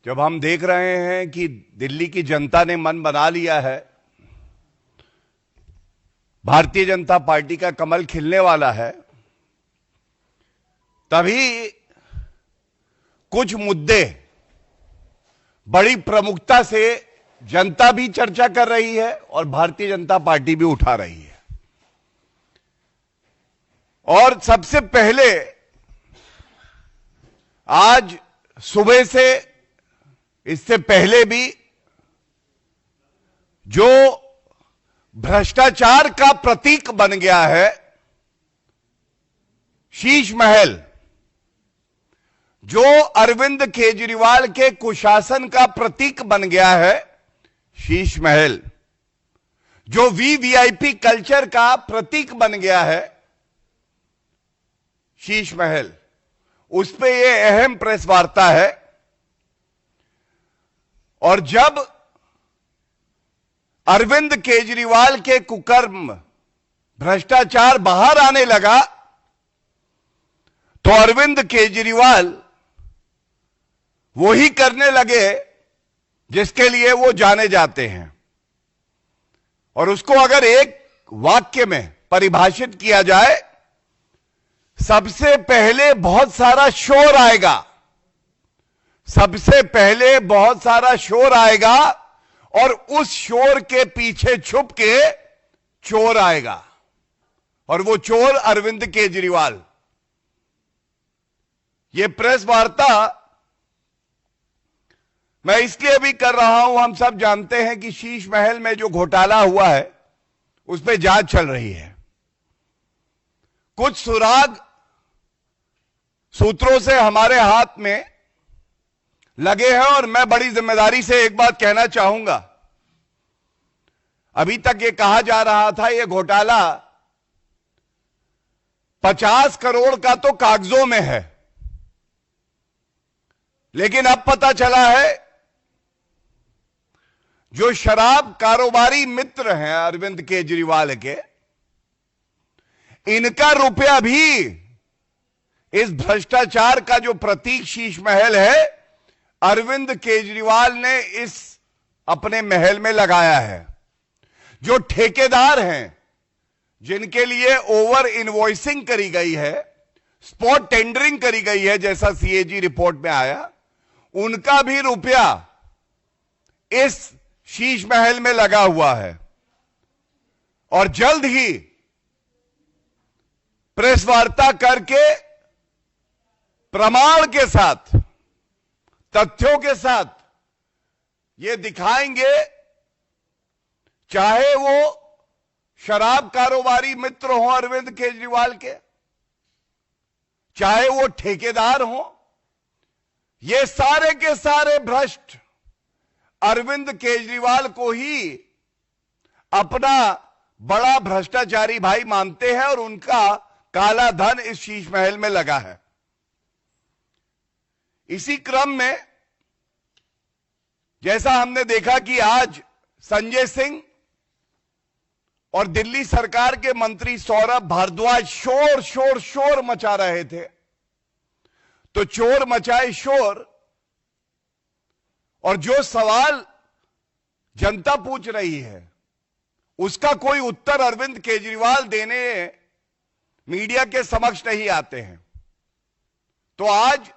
जब हम देख रहे हैं कि दिल्ली की जनता ने मन बना लिया है, भारतीय जनता पार्टी का कमल खिलने वाला है, तभी कुछ मुद्दे बड़ी प्रमुखता से जनता भी चर्चा कर रही है और भारतीय जनता पार्टी भी उठा रही है। और सबसे पहले आज सुबह से, इससे पहले भी, जो भ्रष्टाचार का प्रतीक बन गया है शीश महल, जो अरविंद केजरीवाल के कुशासन का प्रतीक बन गया है शीश महल, जो वीवीआईपी कल्चर का प्रतीक बन गया है शीश महल, उस पे ये अहम प्रेस वार्ता है। और जब अरविंद केजरीवाल के कुकर्म, भ्रष्टाचार बाहर आने लगा, तो अरविंद केजरीवाल वही करने लगे जिसके लिए वो जाने जाते हैं। और उसको अगर एक वाक्य में परिभाषित किया जाए, सबसे पहले बहुत सारा शोर आएगा, सबसे पहले बहुत सारा शोर आएगा और उस शोर के पीछे छुप के चोर आएगा, और वो चोर अरविंद केजरीवाल। ये प्रेस वार्ता मैं इसलिए भी कर रहा हूं, हम सब जानते हैं कि शीश महल में जो घोटाला हुआ है उस पर जांच चल रही है। कुछ सुराग सूत्रों से हमारे हाथ में लगे हैं और मैं बड़ी जिम्मेदारी से एक बात कहना चाहूंगा। अभी तक ये कहा जा रहा था ये घोटाला 50 करोड़ का तो कागजों में है, लेकिन अब पता चला है जो शराब कारोबारी मित्र हैं अरविंद केजरीवाल के, इनका रुपया भी इस भ्रष्टाचार का जो प्रतीक शीश महल है, अरविंद केजरीवाल ने इस अपने महल में लगाया है। जो ठेकेदार हैं, जिनके लिए ओवर इनवॉइसिंग करी गई है, स्पॉट टेंडरिंग करी गई है, जैसा सीएजी रिपोर्ट में आया, उनका भी रुपया इस शीश महल में लगा हुआ है। और जल्द ही प्रेस वार्ता करके प्रमाण के साथ, तथ्यों के साथ ये दिखाएंगे, चाहे वो शराब कारोबारी मित्र हो अरविंद केजरीवाल के, चाहे वो ठेकेदार हो, ये सारे के सारे भ्रष्ट अरविंद केजरीवाल को ही अपना बड़ा भ्रष्टाचारी भाई मानते हैं और उनका काला धन इस शीश महल में लगा है। इसी क्रम में जैसा हमने देखा कि आज संजय सिंह और दिल्ली सरकार के मंत्री सौरभ भारद्वाज शोर मचा रहे थे, तो चोर मचाए शोर, और जो सवाल जनता पूछ रही है उसका कोई उत्तर अरविंद केजरीवाल देने मीडिया के समक्ष नहीं आते हैं। तो आज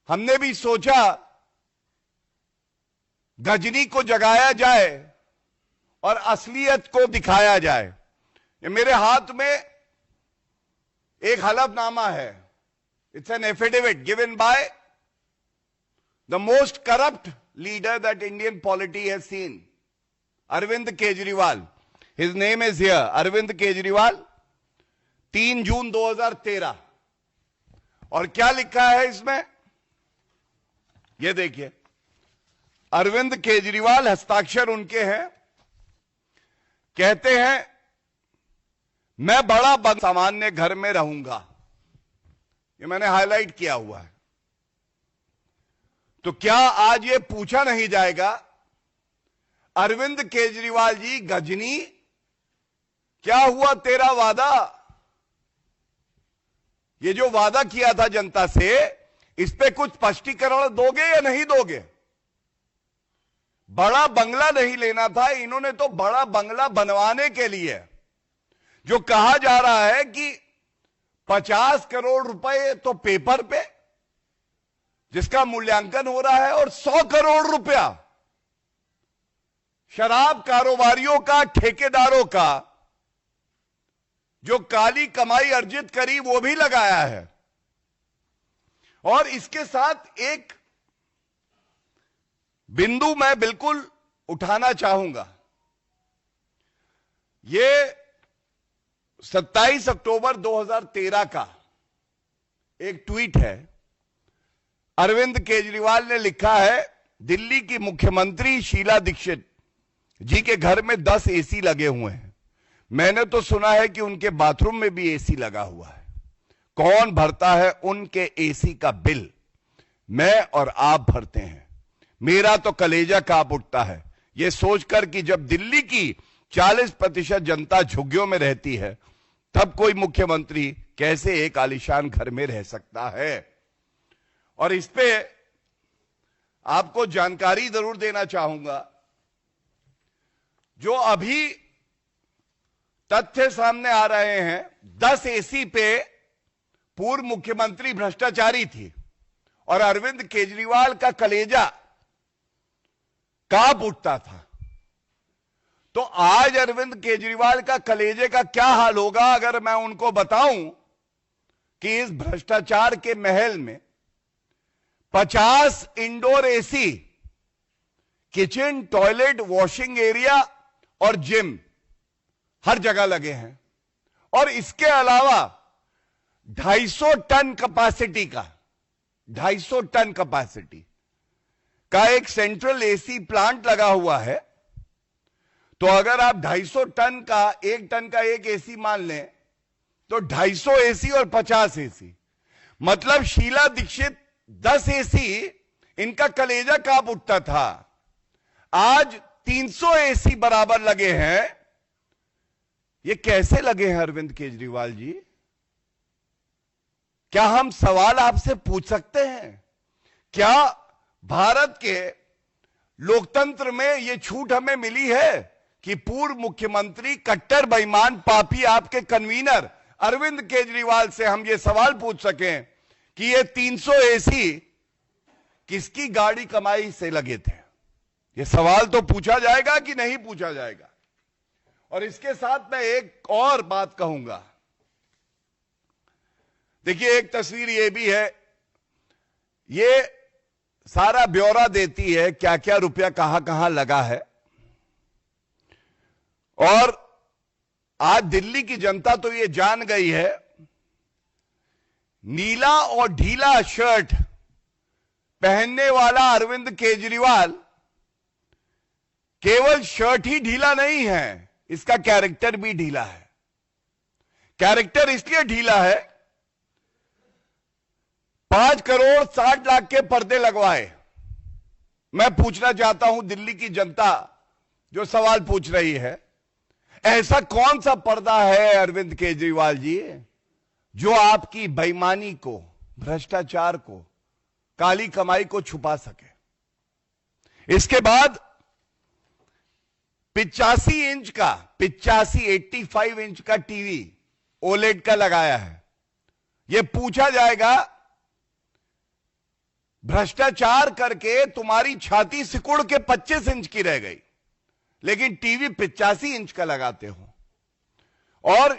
हमने भी सोचा गजनी को जगाया जाए और असलियत को दिखाया जाए। ये मेरे हाथ में एक हलफनामा है, it's an affidavit given by the most corrupt leader that Indian polity has seen, Arvind Kejriwal. His name is here, Arvind Kejriwal, 3 June 2013। और क्या लिखा है इसमें, ये देखिए, अरविंद केजरीवाल, हस्ताक्षर उनके हैं, कहते हैं मैं बड़ा सामान्य घर में रहूंगा। ये मैंने हाईलाइट किया हुआ है। तो क्या आज ये पूछा नहीं जाएगा, अरविंद केजरीवाल जी गजनी, क्या हुआ तेरा वादा? ये जो वादा किया था जनता से, इस पे कुछ स्पष्टीकरण दोगे या नहीं दोगे? बड़ा बंगला नहीं लेना था, इन्होंने तो बड़ा बंगला बनवाने के लिए जो कहा जा रहा है कि 50 करोड़ रुपए तो पेपर पे जिसका मूल्यांकन हो रहा है और 100 करोड़ रुपया शराब कारोबारियों का, ठेकेदारों का जो काली कमाई अर्जित करी वो भी लगाया है। और इसके साथ एक बिंदु मैं बिल्कुल उठाना चाहूंगा। ये 27 अक्टूबर 2013 का एक ट्वीट है। अरविंद केजरीवाल ने लिखा है, दिल्ली की मुख्यमंत्री शीला दीक्षित जी के घर में 10 एसी लगे हुए हैं। मैंने तो सुना है कि उनके बाथरूम में भी एसी लगा हुआ है। कौन भरता है उनके एसी का बिल? मैं और आप भरते हैं। मेरा तो कलेजा कांप उठता है यह सोचकर कि जब दिल्ली की 40% जनता झुग्गियों में रहती है, तब कोई मुख्यमंत्री कैसे एक आलीशान घर में रह सकता है। और इस पे आपको जानकारी जरूर देना चाहूंगा। जो अभी तथ्य सामने आ रहे हैं, 10 एसी पे पूर्व मुख्यमंत्री भ्रष्टाचारी थी और अरविंद केजरीवाल का कलेजा कांप उठता था। तो आज अरविंद केजरीवाल का कलेजे का क्या हाल होगा अगर मैं उनको बताऊं कि इस भ्रष्टाचार के महल में 50 indoor AC, kitchen, toilet, washing area और जिम हर जगह लगे हैं। और इसके अलावा 250 टन कैपेसिटी का 250 टन कैपेसिटी का एक सेंट्रल एसी प्लांट लगा हुआ है। तो अगर आप 250 टन का 1 टन का एक एसी मान लें तो 250 एसी और 50 एसी, मतलब शीला दीक्षित 10 एसी, इनका कलेजा कांप उठता था। आज 300 एसी बराबर लगे हैं। ये कैसे लगे हैं अरविंद केजरीवाल जी? क्या हम सवाल आपसे पूछ सकते हैं? क्या भारत के लोकतंत्र में यह छूट हमें मिली है कि पूर्व मुख्यमंत्री, कट्टर बेईमान, पापी आपके कन्वीनर अरविंद केजरीवाल से हम ये सवाल पूछ सकें कि ये 300 एसी किसकी गाड़ी कमाई से लगे थे? ये सवाल तो पूछा जाएगा कि नहीं पूछा जाएगा? और इसके साथ मैं एक और बात कहूंगा। देखिए, एक तस्वीर ये भी है, ये सारा ब्यौरा देती है क्या क्या रुपया कहां कहां लगा है। और आज दिल्ली की जनता तो ये जान गई है, नीला और ढीला शर्ट पहनने वाला अरविंद केजरीवाल केवल शर्ट ही ढीला नहीं है, इसका कैरेक्टर भी ढीला है। कैरेक्टर इसलिए ढीला है, 5 करोड़ 60 लाख के पर्दे लगवाए। मैं पूछना चाहता हूं दिल्ली की जनता जो सवाल पूछ रही है, ऐसा कौन सा पर्दा है अरविंद केजरीवाल जी जो आपकी बेईमानी को, भ्रष्टाचार को, काली कमाई को छुपा सके? इसके बाद 85 इंच का टीवी ओलेड का लगाया है। यह पूछा जाएगा, भ्रष्टाचार करके तुम्हारी छाती सिकुड़ के 25 इंच की रह गई, लेकिन टीवी 85 इंच का लगाते हो। और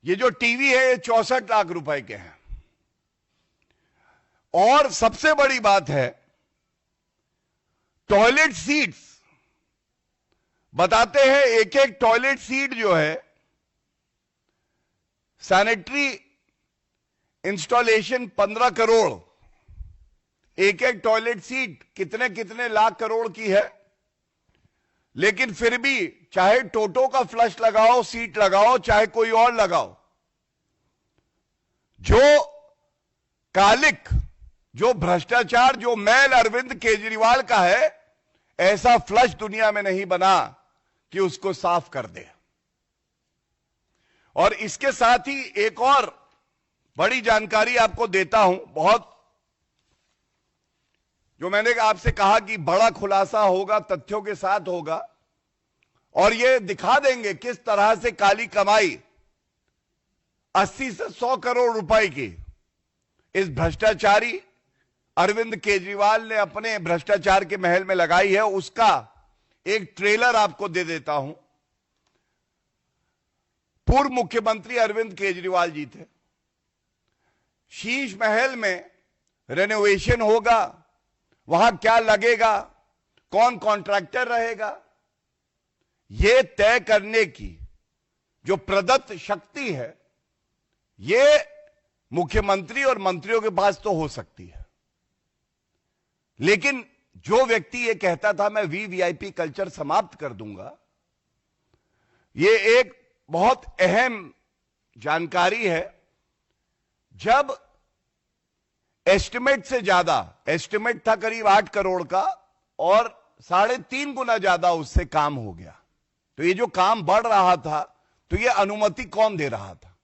ये जो टीवी है ये 64 लाख रुपए के हैं। और सबसे बड़ी बात है, टॉयलेट सीट्स बताते हैं, एक एक टॉयलेट सीट जो है, सैनिटरी इंस्टॉलेशन 15 करोड़, एक एक टॉयलेट सीट कितने कितने लाख करोड़ की है। लेकिन फिर भी चाहे टोटो का फ्लश लगाओ, सीट लगाओ, चाहे कोई और लगाओ, जो कालिक, जो भ्रष्टाचार, जो मैल अरविंद केजरीवाल का है, ऐसा फ्लश दुनिया में नहीं बना कि उसको साफ कर दे। और इसके साथ ही एक और बड़ी जानकारी आपको देता हूं, बहुत जो मैंने आपसे कहा कि बड़ा खुलासा होगा, तथ्यों के साथ होगा, और ये दिखा देंगे किस तरह से काली कमाई 80 से 100 करोड़ रुपए की इस भ्रष्टाचारी अरविंद केजरीवाल ने अपने भ्रष्टाचार के महल में लगाई है। उसका एक ट्रेलर आपको दे देता हूं। पूर्व मुख्यमंत्री अरविंद केजरीवाल जी थे। शीश महल में रेनोवेशन होगा, वहां क्या लगेगा, कौन कॉन्ट्रैक्टर रहेगा, यह तय करने की जो प्रदत्त शक्ति है, यह मुख्यमंत्री और मंत्रियों के पास तो हो सकती है, लेकिन जो व्यक्ति ये कहता था मैं वीवीआईपी कल्चर समाप्त कर दूंगा, ये एक बहुत अहम जानकारी है। जब एस्टिमेट से ज्यादा, एस्टिमेट था करीब 8 करोड़ का और 3.5 गुना ज्यादा उससे काम हो गया, तो ये जो काम बढ़ रहा था, तो ये अनुमति कौन दे रहा था?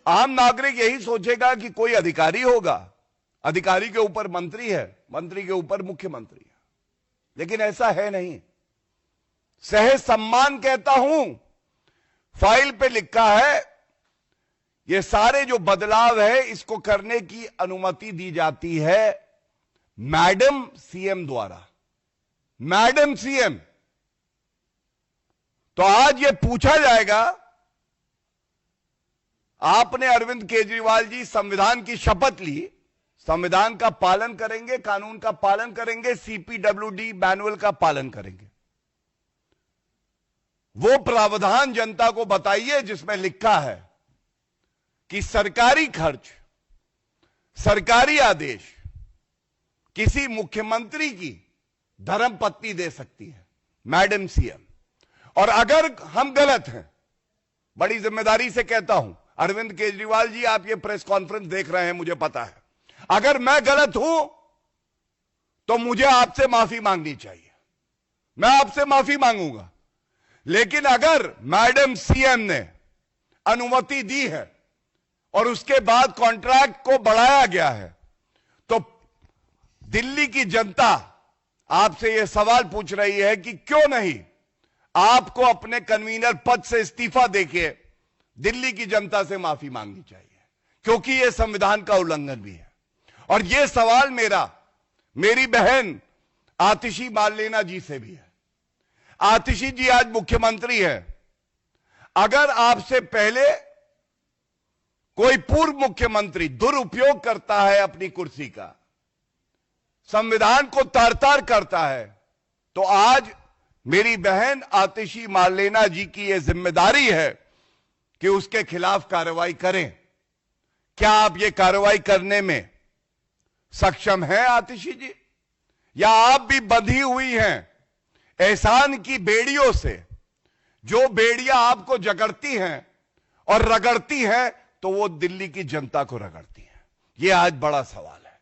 आम नागरिक यही सोचेगा कि कोई अधिकारी होगा, अधिकारी के ऊपर मंत्री है, मंत्री के ऊपर मुख्यमंत्री है, लेकिन ऐसा है नहीं। सहज सम्मान कहता हूं, फाइल पे लिखा है ये सारे जो बदलाव है इसको करने की अनुमति दी जाती है मैडम सीएम द्वारा। Madam CM. तो आज ये पूछा जाएगा, आपने अरविंद केजरीवाल जी संविधान की शपथ ली, संविधान का पालन करेंगे, कानून का पालन करेंगे, सीपीडब्ल्यूडी मैनुअल का पालन करेंगे। वो प्रावधान जनता को बताइए जिसमें लिखा है कि सरकारी खर्च, सरकारी आदेश किसी मुख्यमंत्री की धर्मपत्नी दे सकती है, मैडम सीएम। और अगर हम गलत हैं, बड़ी जिम्मेदारी से कहता हूं, अरविंद केजरीवाल जी आप ये प्रेस कॉन्फ्रेंस देख रहे हैं, मुझे पता है, अगर मैं गलत हूं तो मुझे आपसे माफी मांगनी चाहिए, मैं आपसे माफी मांगूंगा। लेकिन अगर मैडम सीएम ने अनुमति दी है और उसके बाद कॉन्ट्रैक्ट को बढ़ाया गया है, तो दिल्ली की जनता आपसे यह सवाल पूछ रही है कि क्यों नहीं आपको अपने कन्वीनर पद से इस्तीफा देके दिल्ली की जनता से माफी मांगनी चाहिए, क्योंकि यह संविधान का उल्लंघन भी है। और यह सवाल मेरी बहन आतिशी मार्लेना जी से भी है। आतिशी जी आज मुख्यमंत्री है। अगर आपसे पहले कोई पूर्व मुख्यमंत्री दुरुपयोग करता है अपनी कुर्सी का, संविधान को तार-तार करता है, तो आज मेरी बहन आतिशी मार्लेना जी की यह जिम्मेदारी है कि उसके खिलाफ कार्रवाई करें। क्या आप ये कार्रवाई करने में सक्षम हैं आतिशी जी? या आप भी बंधी हुई हैं एहसान की बेड़ियों से, जो बेड़ियां आपको जकड़ती हैं और रगड़ती हैं तो वो दिल्ली की जनता को रगड़ती हैं? ये आज बड़ा सवाल है।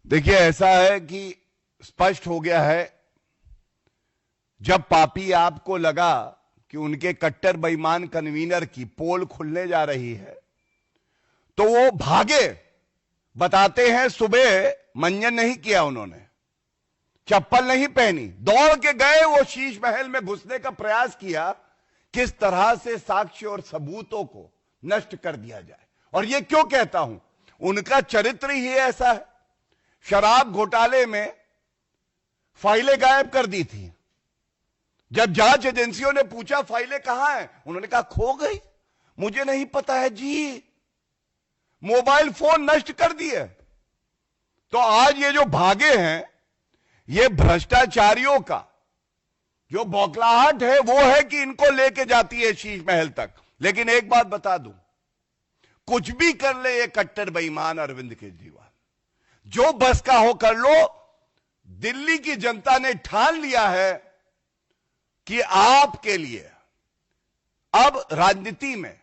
देखिए, ऐसा है कि स्पष्ट हो गया है, जब पापी आपको लगा कि उनके कट्टर बेईमान कन्वीनर की पोल खुलने जा रही है, तो वो भागे। बताते हैं सुबह मंजन नहीं किया उन्होंने, चप्पल नहीं पहनी, दौड़ के गए, वो शीश महल में घुसने का प्रयास किया, किस तरह से साक्ष्य और सबूतों को नष्ट कर दिया जाए। और ये क्यों कहता हूं, उनका चरित्र ही ऐसा है। शराब घोटाले में फाइलें गायब कर दी थी। जब जांच एजेंसियों ने पूछा फाइलें कहां हैं, उन्होंने कहा खो गई, मुझे नहीं पता है जी, मोबाइल फोन नष्ट कर दिए। तो आज ये जो भागे हैं, ये भ्रष्टाचारियों का जो बौखलाहट है वो है कि इनको लेके जाती है शीश महल तक। लेकिन एक बात बता दूं, कुछ भी कर ले ये कट्टर बेईमान अरविंद केजरीवाल, जो बस का हो कर लो। दिल्ली की जनता ने ठान लिया है कि आपके लिए अब राजनीति में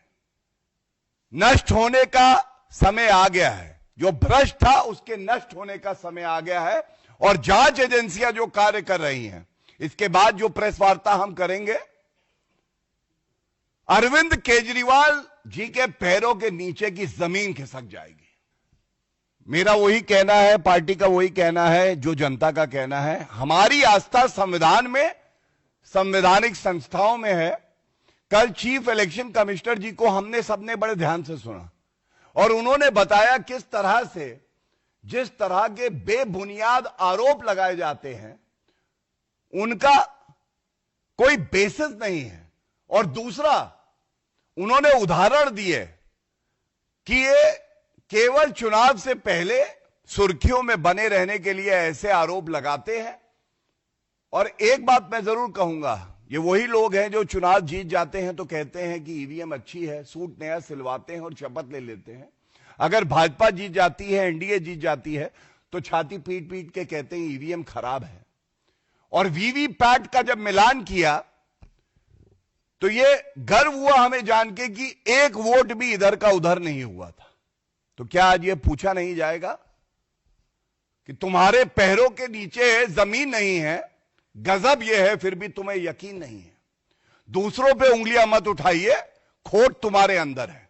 नष्ट होने का समय आ गया है। जो भ्रष्ट था उसके नष्ट होने का समय आ गया है। और जांच एजेंसियां जो कार्य कर रही हैं, इसके बाद जो प्रेस वार्ता हम करेंगे, अरविंद केजरीवाल जी के पैरों के नीचे की जमीन खिसक जाएगी। मेरा वही कहना है, पार्टी का वही कहना है जो जनता का कहना है। हमारी आस्था संविधान में, संवैधानिक संस्थाओं में है। कल चीफ इलेक्शन कमिश्नर जी को हमने सबने बड़े ध्यान से सुना और उन्होंने बताया किस तरह से, जिस तरह के बेबुनियाद आरोप लगाए जाते हैं उनका कोई बेसिस नहीं है। और दूसरा, उन्होंने उदाहरण दिए कि ये केवल चुनाव से पहले सुर्खियों में बने रहने के लिए ऐसे आरोप लगाते हैं। और एक बात मैं जरूर कहूंगा, ये वही लोग हैं जो चुनाव जीत जाते हैं तो कहते हैं कि ईवीएम अच्छी है, सूट नया सिलवाते हैं और शपथ ले लेते हैं। अगर भाजपा जीत जाती है, एनडीए जीत जाती है, तो छाती पीट पीट के कहते हैं ईवीएम खराब है। और वीवीपैट का जब मिलान किया तो ये गर्व हुआ हमें जान के कि एक वोट भी इधर का उधर नहीं हुआ था। तो क्या आज ये पूछा नहीं जाएगा कि तुम्हारे पैरों के नीचे जमीन नहीं है, गजब यह है फिर भी तुम्हें यकीन नहीं है। दूसरों पे उंगलियां मत उठाइए, खोट तुम्हारे अंदर है।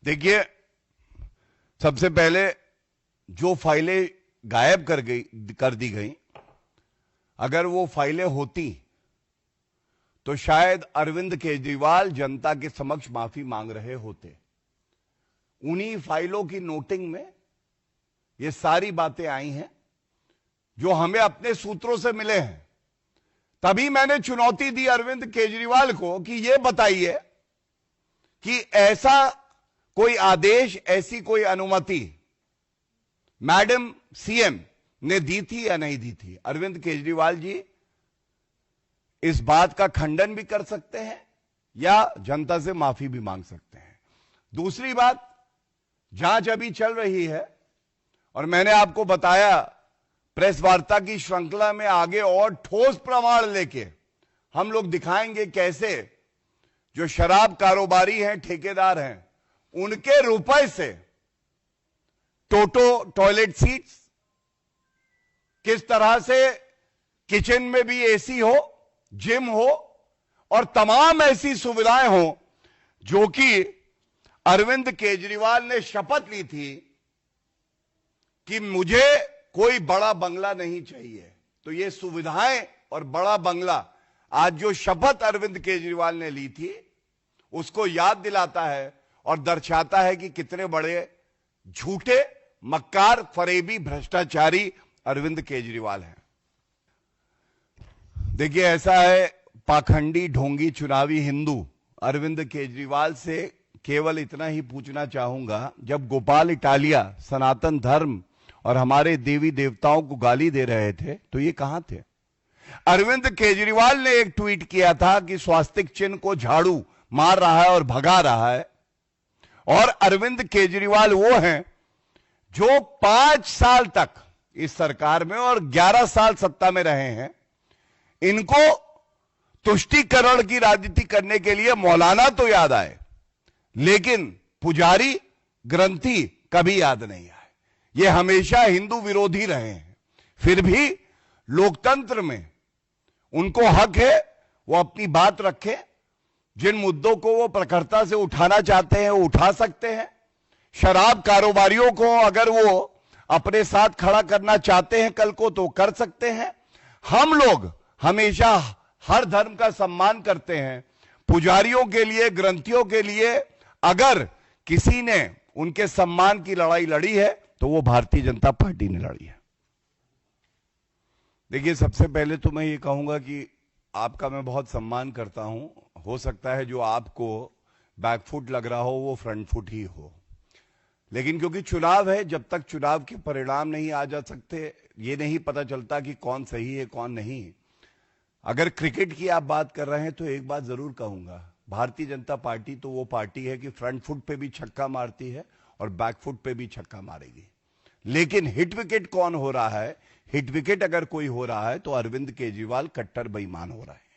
देखिए, सबसे पहले जो फाइलें गायब कर दी गई, अगर वो फाइलें होती तो शायद अरविंद केजरीवाल जनता के समक्ष माफी मांग रहे होते। उन्हीं फाइलों की नोटिंग में ये सारी बातें आई हैं जो हमें अपने सूत्रों से मिले हैं। तभी मैंने चुनौती दी अरविंद केजरीवाल को कि ये बताइए कि ऐसा कोई आदेश, ऐसी कोई अनुमति मैडम सीएम ने दी थी या नहीं दी थी। अरविंद केजरीवाल जी इस बात का खंडन भी कर सकते हैं या जनता से माफी भी मांग सकते हैं। दूसरी बात, जांच अभी चल रही है और मैंने आपको बताया प्रेस वार्ता की श्रृंखला में आगे और ठोस प्रमाण लेके हम लोग दिखाएंगे कैसे जो शराब कारोबारी हैं, ठेकेदार हैं, उनके रुपए से टोटो टॉयलेट सीट्स, किस तरह से किचन में भी एसी हो, जिम हो और तमाम ऐसी सुविधाएं हो जो कि अरविंद केजरीवाल ने शपथ ली थी कि मुझे कोई बड़ा बंगला नहीं चाहिए। तो ये सुविधाएं और बड़ा बंगला आज जो शपथ अरविंद केजरीवाल ने ली थी उसको याद दिलाता है और दर्शाता है कि कितने बड़े झूठे, मक्कार, फरेबी, भ्रष्टाचारी अरविंद केजरीवाल हैं। देखिए, ऐसा है, पाखंडी, ढोंगी, चुनावी हिंदू अरविंद केजरीवाल से केवल इतना ही पूछना चाहूंगा, जब गोपाल इटालिया सनातन धर्म और हमारे देवी देवताओं को गाली दे रहे थे तो ये कहां थे? अरविंद केजरीवाल ने एक ट्वीट किया था कि स्वास्तिक चिन्ह को झाड़ू मार रहा है और भगा रहा है। और अरविंद केजरीवाल वो हैं जो 5 साल तक इस सरकार में और 11 साल सत्ता में रहे हैं। इनको तुष्टीकरण की राजनीति करने के लिए मौलाना तो याद आए, लेकिन पुजारी, ग्रंथी कभी याद नहीं आए। ये हमेशा हिंदू विरोधी रहे हैं। फिर भी लोकतंत्र में उनको हक है वो अपनी बात रखें। जिन मुद्दों को वो प्रखरता से उठाना चाहते हैं वो उठा सकते हैं। शराब कारोबारियों को अगर वो अपने साथ खड़ा करना चाहते हैं कल को तो कर सकते हैं। हम लोग हमेशा हर धर्म का सम्मान करते हैं। पुजारियों के लिए, ग्रंथियों के लिए अगर किसी ने उनके सम्मान की लड़ाई लड़ी है तो वो भारतीय जनता पार्टी ने लड़ी है। देखिए, सबसे पहले तो मैं ये कहूंगा कि आपका मैं बहुत सम्मान करता हूं। हो सकता है जो आपको बैकफुट लग रहा हो वो फ्रंट फुट ही हो, लेकिन क्योंकि चुनाव है, जब तक चुनाव के परिणाम नहीं आ जा सकते, ये नहीं पता चलता कि कौन सही है कौन नहीं। अगर क्रिकेट की आप बात कर रहे हैं तो एक बात जरूर कहूंगा, भारतीय जनता पार्टी तो वो पार्टी है कि फ्रंट फुट पे भी छक्का मारती है और बैक फुट पे भी छक्का मारेगी। लेकिन हिट विकेट कौन हो रहा है? हिट विकेट अगर कोई हो रहा है तो अरविंद केजरीवाल कट्टर बेईमान हो रहा है।